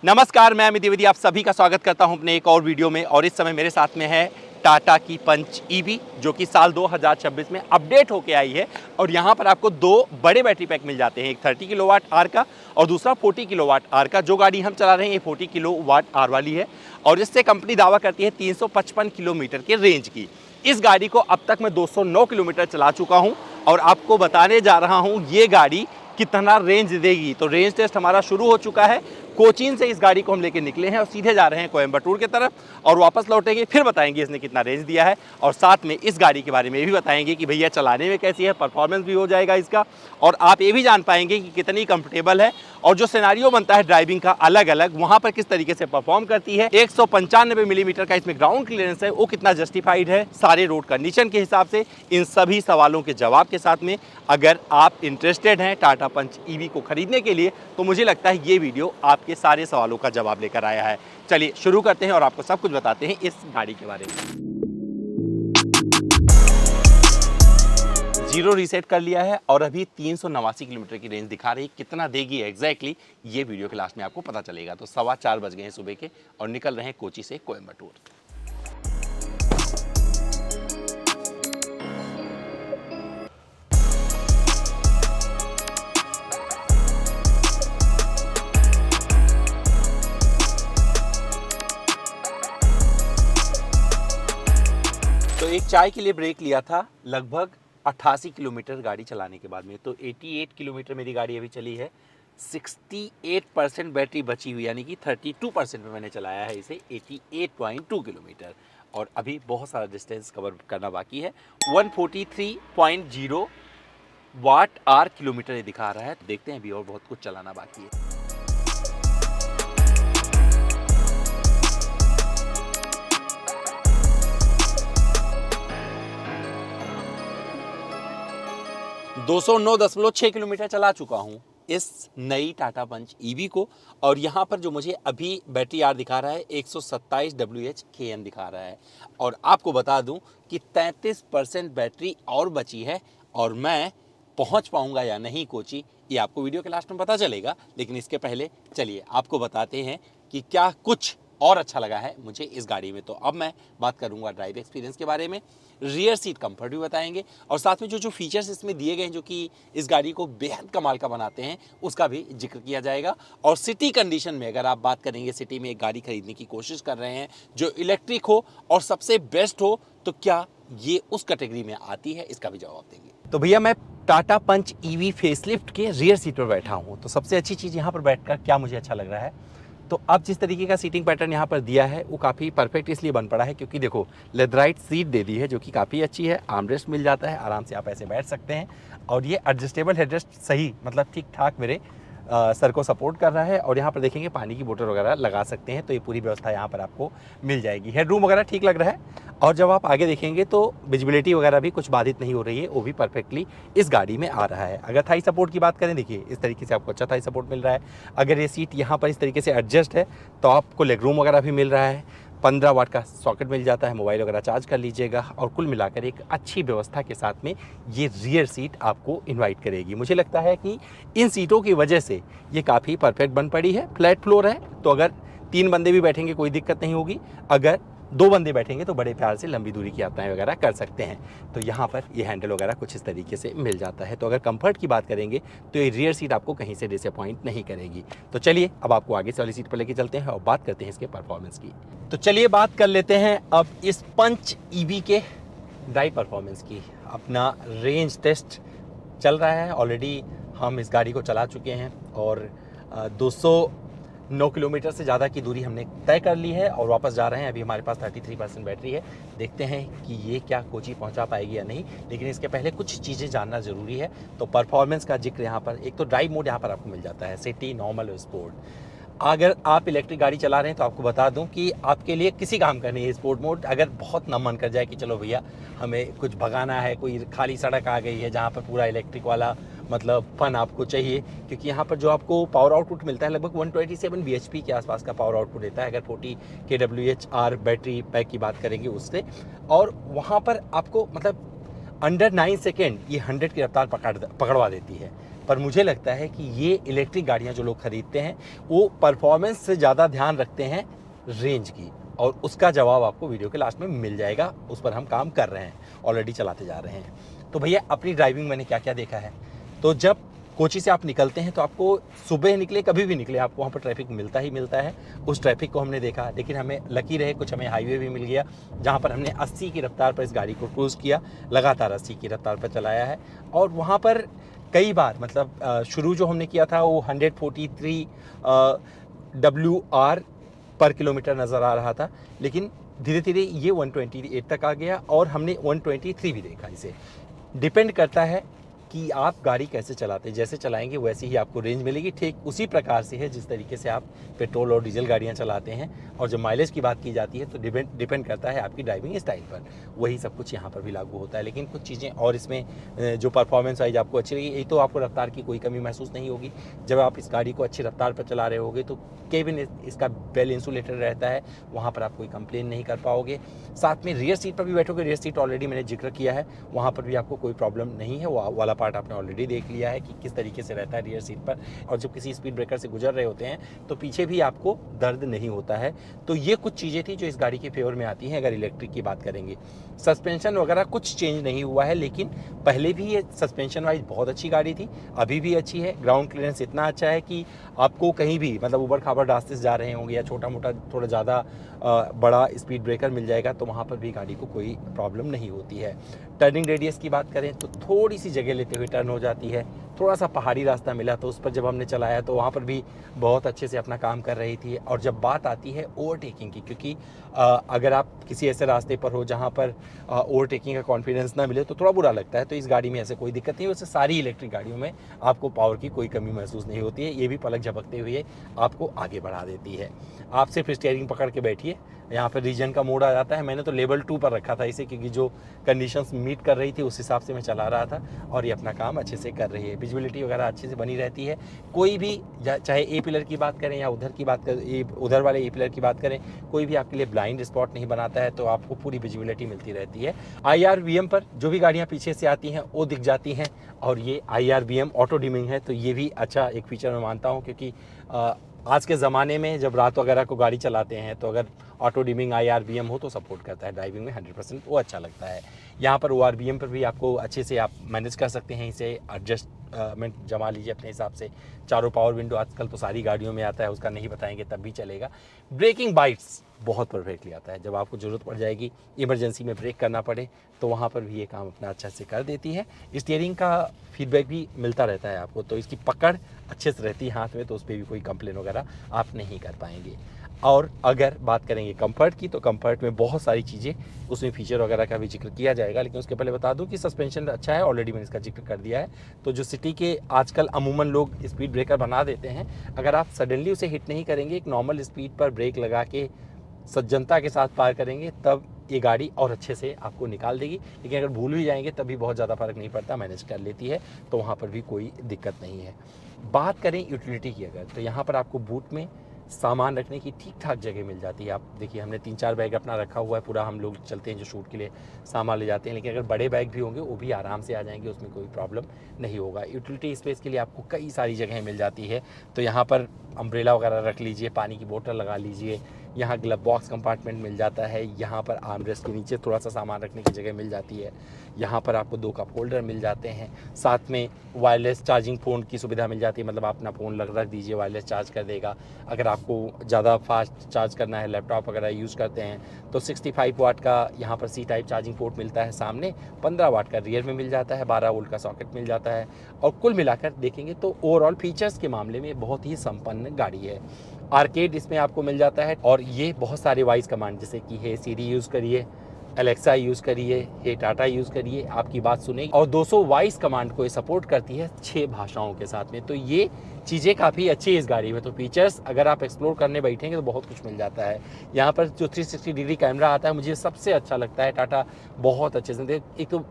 नमस्कार, मैं अमित द्विवेदी आप सभी का स्वागत करता हूं अपने एक और वीडियो में। और इस समय मेरे साथ में है टाटा की पंच ईवी, जो कि साल 2026 में अपडेट होके आई है। और यहां पर आपको दो बड़े बैटरी पैक मिल जाते हैं, एक 30 किलोवाट आर का और दूसरा 40 किलोवाट आर का। जो गाड़ी हम चला रहे हैं ये 40 किलोवाट आर वाली है और इससे कंपनी दावा करती है 355 किलोमीटर के रेंज की। इस गाड़ी को अब तक मैं 209 किलोमीटर चला चुका हूं और आपको बताने जा रहा हूं ये गाड़ी कितना रेंज देगी। तो रेंज टेस्ट हमारा शुरू हो चुका है। कोचीन से इस गाड़ी को हम लेके निकले हैं और सीधे जा रहे हैं कोयंबटूर की तरफ और वापस लौटेंगे, फिर बताएंगे इसने कितना रेंज दिया है और साथ में इस गाड़ी के बारे में भी बताएंगे कि भैया चलाने में कैसी है, परफॉर्मेंस भी हो जाएगा इसका और आप ये भी जान पाएंगे कि कितनी कंफर्टेबल है और जो सिनेरियो बनता है ड्राइविंग का अलग अलग, वहां पर किस तरीके से परफॉर्म करती है। 195 मिलीमीटर का इसमें ग्राउंड क्लियरेंस है, वो कितना जस्टिफाइड है सारे रोड कंडीशन के हिसाब से। इन सभी सवालों के जवाब के साथ में अगर आप इंटरेस्टेड हैं टाटा पंच ईवी को खरीदने के लिए, तो मुझे लगता है ये वीडियो आपके सारे सवालों का जवाब लेकर आया है। चलिए शुरू करते हैं और आपको सब कुछ बताते हैं इस गाड़ी के बारे में। जीरो रीसेट कर लिया है और अभी 389 किलोमीटर की रेंज दिखा रही है। कितना देगी एग्जैक्टली ये वीडियो के लास्ट में आपको पता चलेगा। तो 4:15 बज गए हैं सुबह के और निकल रहे हैं कोची से कोयंबटूर। तो एक चाय के लिए ब्रेक लिया था लगभग 88 किलोमीटर गाड़ी चलाने के बाद में। तो 88 किलोमीटर मेरी गाड़ी अभी चली है। 68% बैटरी बची हुई, यानी कि 32% में मैंने चलाया है इसे 88.2 किलोमीटर और अभी बहुत सारा डिस्टेंस कवर करना बाकी है। 143.0 वाट आर किलोमीटर ये दिखा रहा है। देखते हैं अभी और बहुत कुछ चलाना बाकी है। 209.6 किलोमीटर चला चुका हूँ इस नई टाटा पंच ईवी को और यहाँ पर जो मुझे अभी बैटरी आर दिखा रहा है 127 WH/km दिखा रहा है। और आपको बता दूं कि 33% बैटरी और बची है और मैं पहुँच पाऊँगा या नहीं कोची, ये आपको वीडियो के लास्ट में पता चलेगा। लेकिन इसके पहले चलिए आपको बताते हैं कि क्या कुछ और अच्छा लगा है मुझे इस गाड़ी में। तो अब मैं बात करूंगा ड्राइव एक्सपीरियंस के बारे में, रियर सीट कंफर्ट भी बताएंगे और साथ में जो फीचर्स इसमें दिए गए हैं जो कि इस गाड़ी को बेहद कमाल का बनाते हैं उसका भी जिक्र किया जाएगा। और सिटी कंडीशन में अगर आप बात करेंगे, सिटी में एक गाड़ी खरीदने की कोशिश कर रहे हैं जो इलेक्ट्रिक हो और सबसे बेस्ट हो, तो क्या ये उस कैटेगरी में आती है, इसका भी जवाब देंगे। तो भैया मैं टाटा पंच ईवी फेसलिफ्ट के रियर सीट पर बैठा हूँ। तो सबसे अच्छी चीज़ यहाँ पर बैठकर क्या मुझे अच्छा लग रहा है, तो अब जिस तरीके का सीटिंग पैटर्न यहाँ पर दिया है वो काफ़ी परफेक्ट इसलिए बन पड़ा है क्योंकि देखो लेदराइट सीट दे दी है जो कि काफ़ी अच्छी है। आर्मरेस्ट मिल जाता है, आराम से आप ऐसे बैठ सकते हैं और ये एडजस्टेबल हेडरेस्ट सही मतलब ठीक ठाक मेरे सर को सपोर्ट कर रहा है। और यहाँ पर देखेंगे पानी की बोतल वगैरह लगा सकते हैं, तो ये पूरी व्यवस्था यहाँ पर आपको मिल जाएगी। हेडरूम वगैरह ठीक लग रहा है और जब आप आगे देखेंगे तो विजिबिलिटी वगैरह भी कुछ बाधित नहीं हो रही है, वो भी परफेक्टली इस गाड़ी में आ रहा है। अगर थाई सपोर्ट की बात करें, देखिए इस तरीके से आपको अच्छा थाई सपोर्ट मिल रहा है। अगर ये सीट यहाँ पर इस तरीके से एडजस्ट है तो आपको लेग रूम वगैरह भी मिल रहा है। 15 वाट का सॉकेट मिल जाता है, मोबाइल वगैरह चार्ज कर लीजिएगा और कुल मिलाकर एक अच्छी व्यवस्था के साथ में ये रियर सीट आपको इनवाइट करेगी। मुझे लगता है कि इन सीटों की वजह से ये काफ़ी परफेक्ट बन पड़ी है। फ्लैट फ्लोर है तो अगर 3 बंदे भी बैठेंगे कोई दिक्कत नहीं होगी, अगर 2 बंदे बैठेंगे तो बड़े प्यार से लंबी दूरी की यात्राएं वगैरह कर सकते हैं। तो यहाँ पर ये हैंडल वगैरह कुछ इस तरीके से मिल जाता है। तो अगर कंफर्ट की बात करेंगे तो ये रियर सीट आपको कहीं से डिसअपॉइंट नहीं करेगी। तो चलिए अब आपको आगे से वाली सीट पर लेके चलते हैं और बात करते हैं इसके परफॉर्मेंस की। तो चलिए बात कर लेते हैं अब इस पंच ईवी के ड्राइव परफॉर्मेंस की। अपना रेंज टेस्ट चल रहा है, ऑलरेडी हम इस गाड़ी को चला चुके हैं और 209 किलोमीटर से ज़्यादा की दूरी हमने तय कर ली है और वापस जा रहे हैं। अभी हमारे पास 33% बैटरी है, देखते हैं कि ये क्या कोची पहुंचा पाएगी या नहीं। लेकिन इसके पहले कुछ चीज़ें जानना ज़रूरी है। तो परफॉर्मेंस का जिक्र यहाँ पर, एक तो ड्राइव मोड यहाँ पर आपको मिल जाता है, सिटी, नॉर्मल और स्पोर्ट। अगर आप इलेक्ट्रिक गाड़ी चला रहे हैं तो आपको बता दूं कि आपके लिए किसी काम का नहीं है स्पोर्ट मोड। अगर बहुत ना मन कर जाए कि चलो भैया हमें कुछ भगाना है, कोई खाली सड़क आ गई है जहां पर पूरा इलेक्ट्रिक वाला मतलब फन आपको चाहिए, क्योंकि यहाँ पर जो आपको पावर आउटपुट मिलता है लगभग 127 bhp के आसपास का पावर आउटपुट देता है अगर 40 kWh बैटरी पैक की बात करेंगे उससे। और वहाँ पर आपको मतलब अंडर 9 सेकेंड ये 100 की रफ्तार पकड़वा देती है। पर मुझे लगता है कि ये इलेक्ट्रिक गाड़ियाँ जो लोग खरीदते हैं वो परफॉर्मेंस से ज़्यादा ध्यान रखते हैं रेंज की, और उसका जवाब आपको वीडियो के लास्ट में मिल जाएगा। उस पर हम काम कर रहे हैं, ऑलरेडी चलाते जा रहे हैं। तो भैया अपनी ड्राइविंग मैंने क्या क्या देखा है, तो जब कोची से आप निकलते हैं तो आपको सुबह निकले कभी भी निकले आपको वहाँ पर ट्रैफिक मिलता ही मिलता है। उस ट्रैफिक को हमने देखा, लेकिन हमें लकी रहे कुछ हमें हाईवे भी मिल गया जहाँ पर हमने 80 की रफ्तार पर इस गाड़ी को क्रूज़ किया, लगातार 80 की रफ्तार पर चलाया है। और वहाँ पर कई बार मतलब शुरू जो हमने किया था वो 143 WR पर किलोमीटर नज़र आ रहा था, लेकिन धीरे धीरे ये 128 तक आ गया और हमने 123 भी देखा। इसे डिपेंड करता है कि आप गाड़ी कैसे चलाते हैं, जैसे चलाएंगे वैसे ही आपको रेंज मिलेगी। ठीक उसी प्रकार से है जिस तरीके से आप पेट्रोल और डीजल गाड़ियां चलाते हैं। और जब माइलेज की बात की जाती है तो डिपेंड करता है आपकी ड्राइविंग स्टाइल पर, वही सब कुछ यहाँ पर भी लागू होता है। लेकिन कुछ चीज़ें और इसमें जो परफॉर्मेंस वाइज आपको अच्छी लगी, एक तो आपको रफ्तार की कोई कमी महसूस नहीं होगी। जब आप इस गाड़ी को अच्छी रफ्तार पर चला रहे होगे तो केबिन इसका वेल इंसुलेटेड रहता है, वहाँ पर आप कोई कंप्लेन नहीं कर पाओगे। साथ में रियर सीट पर भी बैठोगे, रियर सीट ऑलरेडी मैंने जिक्र किया है, वहाँ पर भी आपको कोई प्रॉब्लम नहीं है। वो वाला पार्ट आपने ऑलरेडी देख लिया है कि किस तरीके से रहता है रियर सीट पर। और जब किसी स्पीड ब्रेकर से गुजर रहे होते हैं तो पीछे भी आपको दर्द नहीं होता है। तो ये कुछ चीज़ें थी जो इस गाड़ी के फेवर में आती हैं। अगर इलेक्ट्रिक की बात करेंगे, सस्पेंशन वगैरह कुछ चेंज नहीं हुआ है, लेकिन पहले भी ये सस्पेंशन वाइज बहुत अच्छी गाड़ी थी, अभी भी अच्छी है। ग्राउंड क्लियरेंस इतना अच्छा है कि आपको कहीं भी मतलब ऊबड़ खाबड़ रास्ते से जा रहे होंगे या छोटा मोटा थोड़ा ज़्यादा बड़ा स्पीड ब्रेकर मिल जाएगा तो वहाँ पर भी गाड़ी को कोई प्रॉब्लम नहीं होती है। टर्निंग रेडियस की बात करें तो थोड़ी सी जगह लेते हुए टर्न हो जाती है। थोड़ा सा पहाड़ी रास्ता मिला तो उस पर जब हमने चलाया तो वहाँ पर भी बहुत अच्छे से अपना काम कर रही थी। और जब बात आती है ओवरटेकिंग की, क्योंकि अगर आप किसी ऐसे रास्ते पर हो जहाँ पर ओवरटेकिंग का कॉन्फिडेंस ना मिले तो थोड़ा बुरा लगता है, तो इस गाड़ी में ऐसे कोई दिक्कत नहीं है। वैसे सारी इलेक्ट्रिक गाड़ियों में आपको पावर की कोई कमी महसूस नहीं होती है, ये भी पलक झपकते हुए आपको आगे बढ़ा देती है। आप सिर्फ स्टीयरिंग पकड़ के बैठिए, यहाँ पर रीजन का मोड आ जाता है। मैंने तो लेवल 2 पर रखा था इसे, क्योंकि जो कंडीशंस मीट कर रही थी उस हिसाब से मैं चला रहा था और ये अपना काम अच्छे से कर रही है। विजिबिलिटी वगैरह अच्छे से बनी रहती है। कोई भी चाहे ए पिलर की बात करें या उधर की बात करें, उधर वाले ए पिलर की बात करें, कोई भी आपके लिए ब्लाइंड स्पॉट नहीं बनाता है, तो आपको पूरी विजिबिलिटी मिलती रहती है। IRVM पर जो भी गाड़ियाँ पीछे से आती हैं वो दिख जाती हैं, और ये IRVM ऑटो डिमिंग है, तो ये भी अच्छा एक फीचर मैं मानता हूँ। क्योंकि आज के ज़माने में जब रात वगैरह को गाड़ी चलाते हैं तो अगर ऑटो डिमिंग IRVM हो तो सपोर्ट करता है ड्राइविंग में 100%, वो अच्छा लगता है। यहाँ पर ORVM पर भी आपको अच्छे से आप मैनेज कर सकते हैं, इसे एडजस्टमेंट जमा लीजिए अपने हिसाब से। चारों पावर विंडो आजकल तो सारी गाड़ियों में आता है, उसका नहीं बताएंगे तब भी चलेगा। ब्रेकिंग बाइट्स बहुत परफेक्टली आता है, जब आपको ज़रूरत पड़ जाएगी, इमरजेंसी में ब्रेक करना पड़े तो वहाँ पर भी ये काम अपना अच्छा से कर देती है। स्टीयरिंग का फीडबैक भी मिलता रहता है आपको, तो इसकी पकड़ अच्छे से रहती है हाथ में, तो उस पर भी कोई कंप्लेन वगैरह आप नहीं कर पाएंगे। और अगर बात करेंगे कंफर्ट की, तो कंफर्ट में बहुत सारी चीज़ें, उसमें फीचर वगैरह का भी जिक्र किया जाएगा, लेकिन उसके पहले बता दूं कि सस्पेंशन अच्छा है, ऑलरेडी मैंने इसका जिक्र कर दिया है। तो जो सिटी के आजकल अमूमन लोग स्पीड ब्रेकर बना देते हैं, अगर आप सडनली उसे हिट नहीं करेंगे, एक नॉर्मल स्पीड पर ब्रेक लगा के सज्जनता के साथ पार करेंगे, तब ये गाड़ी और अच्छे से आपको निकाल देगी। लेकिन अगर भूल भी जाएंगे तब भी बहुत ज़्यादा फ़र्क नहीं पड़ता, मैनेज कर लेती है, तो वहाँ पर भी कोई दिक्कत नहीं है। बात करें यूटिलिटी की अगर, तो यहाँ पर आपको बूट में सामान रखने की ठीक ठाक जगह मिल जाती है। आप देखिए हमने 3-4 बैग अपना रखा हुआ है, पूरा हम लोग चलते हैं जो शूट के लिए सामान ले जाते हैं, लेकिन अगर बड़े बैग भी होंगे वो भी आराम से आ जाएंगे, उसमें कोई प्रॉब्लम नहीं होगा। यूटिलिटी स्पेस के लिए आपको कई सारी जगह मिल जाती है, तो यहाँ पर अम्ब्रेला वगैरह रख लीजिए, पानी की बोतल लगा लीजिए, यहाँ ग्लव बॉक्स कंपार्टमेंट मिल जाता है, यहाँ पर आर्मरेस्ट के नीचे थोड़ा सा सामान रखने की जगह मिल जाती है, यहाँ पर आपको 2 कप होल्डर मिल जाते हैं, साथ में वायरलेस चार्जिंग फ़ोन की सुविधा मिल जाती है, मतलब आप अपना फ़ोन रख दीजिए, वायरलेस चार्ज कर देगा। अगर आपको ज़्यादा फास्ट चार्ज करना है, लैपटॉप वगैरह यूज़ करते हैं, तो 65 वाट का यहाँ पर C टाइप चार्जिंग पोर्ट मिलता है सामने, 15 वाट का रियर में मिल जाता है, 12 वोल्ट का सॉकेट मिल जाता है। और कुल मिलाकर देखेंगे तो ओवरऑल फीचर्स के मामले में बहुत ही संपन्न गाड़ी है। आर्केड इसमें आपको मिल जाता है, और ये बहुत सारे वॉइस कमांड, जैसे कि हे सीरी यूज़ करिए, एलेक्सा यूज़ करिए, हे टाटा यूज़ करिए, आपकी बात सुनेगी। और 200 वॉइस कमांड को ये सपोर्ट करती है 6 भाषाओं के साथ में, तो ये चीज़ें काफ़ी अच्छी है इस गाड़ी में। तो फीचर्स अगर आप एक्सप्लोर करने बैठेंगे तो बहुत कुछ मिल जाता है। यहाँ पर जो 360 डिग्री कैमरा आता है, मुझे सबसे अच्छा लगता है, टाटा बहुत अच्छे से, एक तो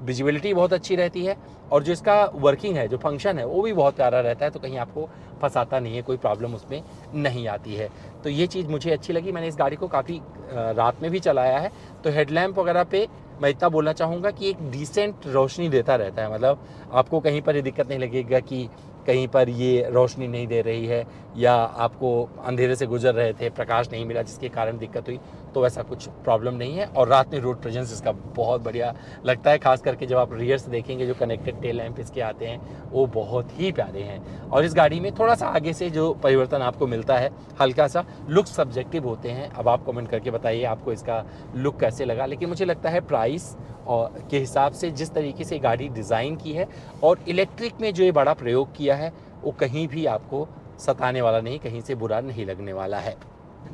विजिबिलिटी बहुत अच्छी रहती है, और जो इसका वर्किंग है, जो फंक्शन है, वो भी बहुत प्यारा रहता है, तो कहीं आपको फंसाता नहीं है, कोई प्रॉब्लम उसमें नहीं आती है। तो ये चीज़ मुझे अच्छी लगी। मैंने इस गाड़ी को काफ़ी रात में भी चलाया है, तो हेडलैम्प वगैरह पे मैं इतना बोलना चाहूँगा कि एक डिसेंट रोशनी देता रहता है। मतलब आपको कहीं पर ये दिक्कत नहीं लगेगा कि कहीं पर ये रोशनी नहीं दे रही है या आपको अंधेरे से गुजर रहे थे, प्रकाश नहीं मिला जिसके कारण दिक्कत हुई, तो ऐसा कुछ प्रॉब्लम नहीं है। और रात में रोड प्रेजेंस इसका बहुत बढ़िया लगता है, खास करके जब आप रियर से देखेंगे जो कनेक्टेड टेल लैंप इसके आते हैं वो बहुत ही प्यारे हैं। और इस गाड़ी में थोड़ा सा आगे से जो परिवर्तन आपको मिलता है, हल्का सा लुक सब्जेक्टिव होते हैं। अब आप कमेंट करके बताइए आपको इसका लुक कैसे लगा, लेकिन मुझे लगता है प्राइस और के हिसाब से जिस तरीके से गाड़ी डिज़ाइन की है और इलेक्ट्रिक में जो ये बड़ा प्रयोग किया है, वो कहीं भी आपको सताने वाला नहीं, कहीं से बुरा नहीं लगने वाला है।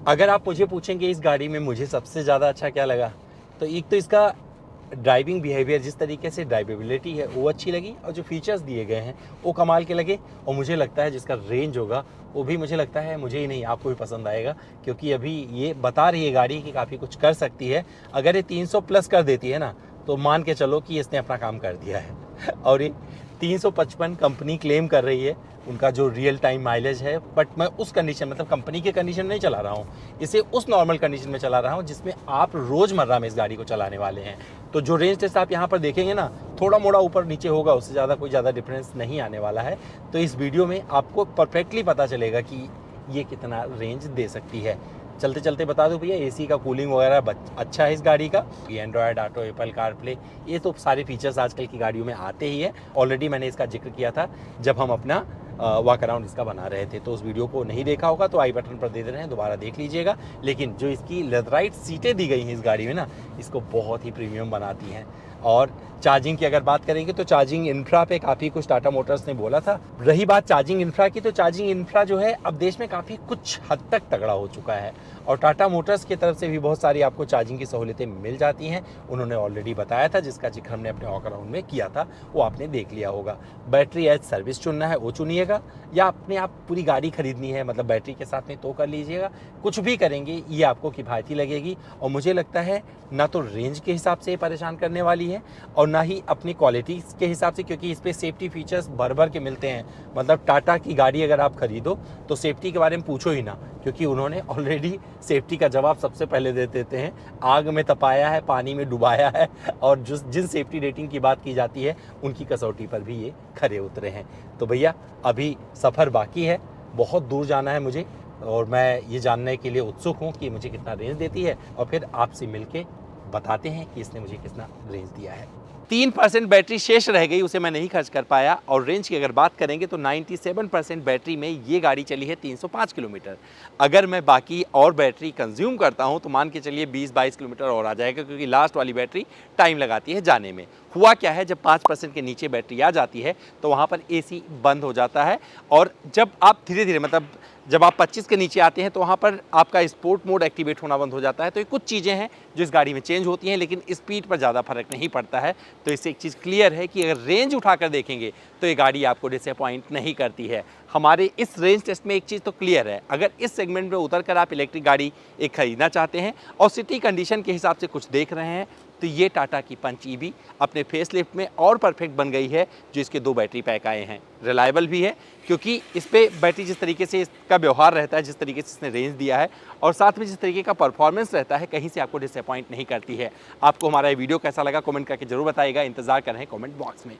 अगर आप मुझे पूछेंगे इस गाड़ी में मुझे सबसे ज़्यादा अच्छा क्या लगा, तो एक तो इसका ड्राइविंग बिहेवियर, जिस तरीके से ड्राइवेबिलिटी है वो अच्छी लगी, और जो फीचर्स दिए गए हैं वो कमाल के लगे। और मुझे लगता है जिसका रेंज होगा वो भी मुझे लगता है, मुझे ही नहीं आपको भी पसंद आएगा, क्योंकि अभी ये बता रही है गाड़ी कि काफ़ी कुछ कर सकती है। अगर ये 300 प्लस कर देती है ना, तो मान के चलो कि इसने अपना काम कर दिया है। और ये 355 कंपनी क्लेम कर रही है, उनका जो रियल टाइम माइलेज है। बट मैं उस कंडीशन, मतलब कंपनी के कंडीशन नहीं चला रहा हूँ, इसे उस नॉर्मल कंडीशन में चला रहा हूँ जिसमें आप रोज़मर्रा में इस गाड़ी को चलाने वाले हैं। तो जो रेंज टेस्ट आप यहाँ पर देखेंगे ना, थोड़ा मोड़ा ऊपर नीचे होगा, उससे ज़्यादा कोई ज़्यादा डिफरेंस नहीं आने वाला है। तो इस वीडियो में आपको परफेक्टली पता चलेगा कि ये कितना रेंज दे सकती है। चलते चलते बता दूं भैया, एसी का कूलिंग वगैरह अच्छा है इस गाड़ी का। ये एंड्रॉयड ऑटो, एप्पल कारप्ले, ये तो सारे फीचर्स आजकल की गाड़ियों में आते ही है। ऑलरेडी मैंने इसका जिक्र किया था जब हम अपना वॉक अराउंड इसका बना रहे थे, तो उस वीडियो को नहीं देखा होगा तो आई बटन पर दे रहे हैं, दोबारा देख लीजिएगा। लेकिन जो इसकी लेदराइट सीटें दी गई हैं इस गाड़ी में ना, इसको बहुत ही प्रीमियम बनाती हैं। और चार्जिंग की अगर बात करेंगे तो चार्जिंग इंफ्रा पे काफ़ी कुछ टाटा मोटर्स ने बोला था। रही बात चार्जिंग इंफ्रा की, तो चार्जिंग इंफ्रा जो है अब देश में काफ़ी कुछ हद तक तगड़ा हो चुका है, और टाटा मोटर्स की तरफ से भी बहुत सारी आपको चार्जिंग की सहूलियतें मिल जाती हैं। उन्होंने ऑलरेडी बताया था, जिसका जिक्र हमने अपने वॉक अराउंड में किया था, वो आपने देख लिया होगा। बैटरी एज सर्विस चुनना है वो चुनिएगा, या अपने आप पूरी गाड़ी खरीदनी है मतलब बैटरी के साथ में, तो कर लीजिएगा। कुछ भी करेंगे ये आपको किफ़ायती लगेगी, और मुझे लगता है ना तो रेंज के हिसाब से परेशान करने वाली है और ना ही अपनी क्वालिटी के हिसाब से, क्योंकि इस पर सेफ्टी फीचर्स भर भर के मिलते हैं। मतलब टाटा की गाड़ी अगर आप खरीदो तो सेफ्टी के बारे में पूछो ही ना, क्योंकि उन्होंने ऑलरेडी सेफ्टी का जवाब सबसे पहले दे देते हैं। आग में तपाया है, पानी में डुबाया है, और जिन सेफ्टी रेटिंग की बात की जाती है उनकी कसौटी पर भी ये खरे उतरे हैं। तो भैया अभी सफ़र बाकी है, बहुत दूर जाना है मुझे, और मैं ये जानने के लिए उत्सुक हूँ कि मुझे कितना रेंज देती है, और फिर आपसे मिलके बताते हैं कि इसने मुझे कितना रेंज दिया है। 3% बैटरी शेष रह गई, उसे मैं नहीं खर्च कर पाया। और रेंज की अगर बात करेंगे तो 97% बैटरी में ये गाड़ी चली है 305 किलोमीटर। अगर मैं बाकी और बैटरी कंज्यूम करता हूं तो मान के चलिए 20-22 किलोमीटर और आ जाएगा, क्योंकि लास्ट वाली बैटरी टाइम लगाती है जाने में। हुआ क्या है, जब 5% के नीचे बैटरी आ जाती है तो वहाँ पर एसी बंद हो जाता है, और जब आप धीरे धीरे, मतलब जब आप 25 के नीचे आते हैं तो वहाँ पर आपका स्पोर्ट मोड एक्टिवेट होना बंद हो जाता है। तो ये कुछ चीज़ें हैं जो इस गाड़ी में चेंज होती हैं, लेकिन स्पीड पर ज़्यादा फर्क नहीं पड़ता है। तो इससे एक चीज़ क्लियर है कि अगर रेंज उठाकर देखेंगे तो ये गाड़ी आपको डिसअपॉइंट नहीं करती है। हमारे इस रेंज टेस्ट में एक चीज़ तो क्लियर है, अगर इस सेगमेंट में उतर कर आप इलेक्ट्रिक गाड़ी एक खरीदना चाहते हैं और सिटी कंडीशन के हिसाब से कुछ देख रहे हैं, तो ये टाटा की पंच ईवी अपने फेसलिफ्ट में और परफेक्ट बन गई है। जो इसके 2 बैटरी पैक आए हैं, रिलायबल भी है, क्योंकि इस पे बैटरी जिस तरीके से इसका व्यवहार रहता है, जिस तरीके से इसने रेंज दिया है, और साथ में जिस तरीके का परफॉर्मेंस रहता है, कहीं से आपको डिसअपॉइंट नहीं करती है। आपको हमारा ये वीडियो कैसा लगा कमेंट करके जरूर बताइएगा। इंतजार कर रहे हैं कमेंट बॉक्स में।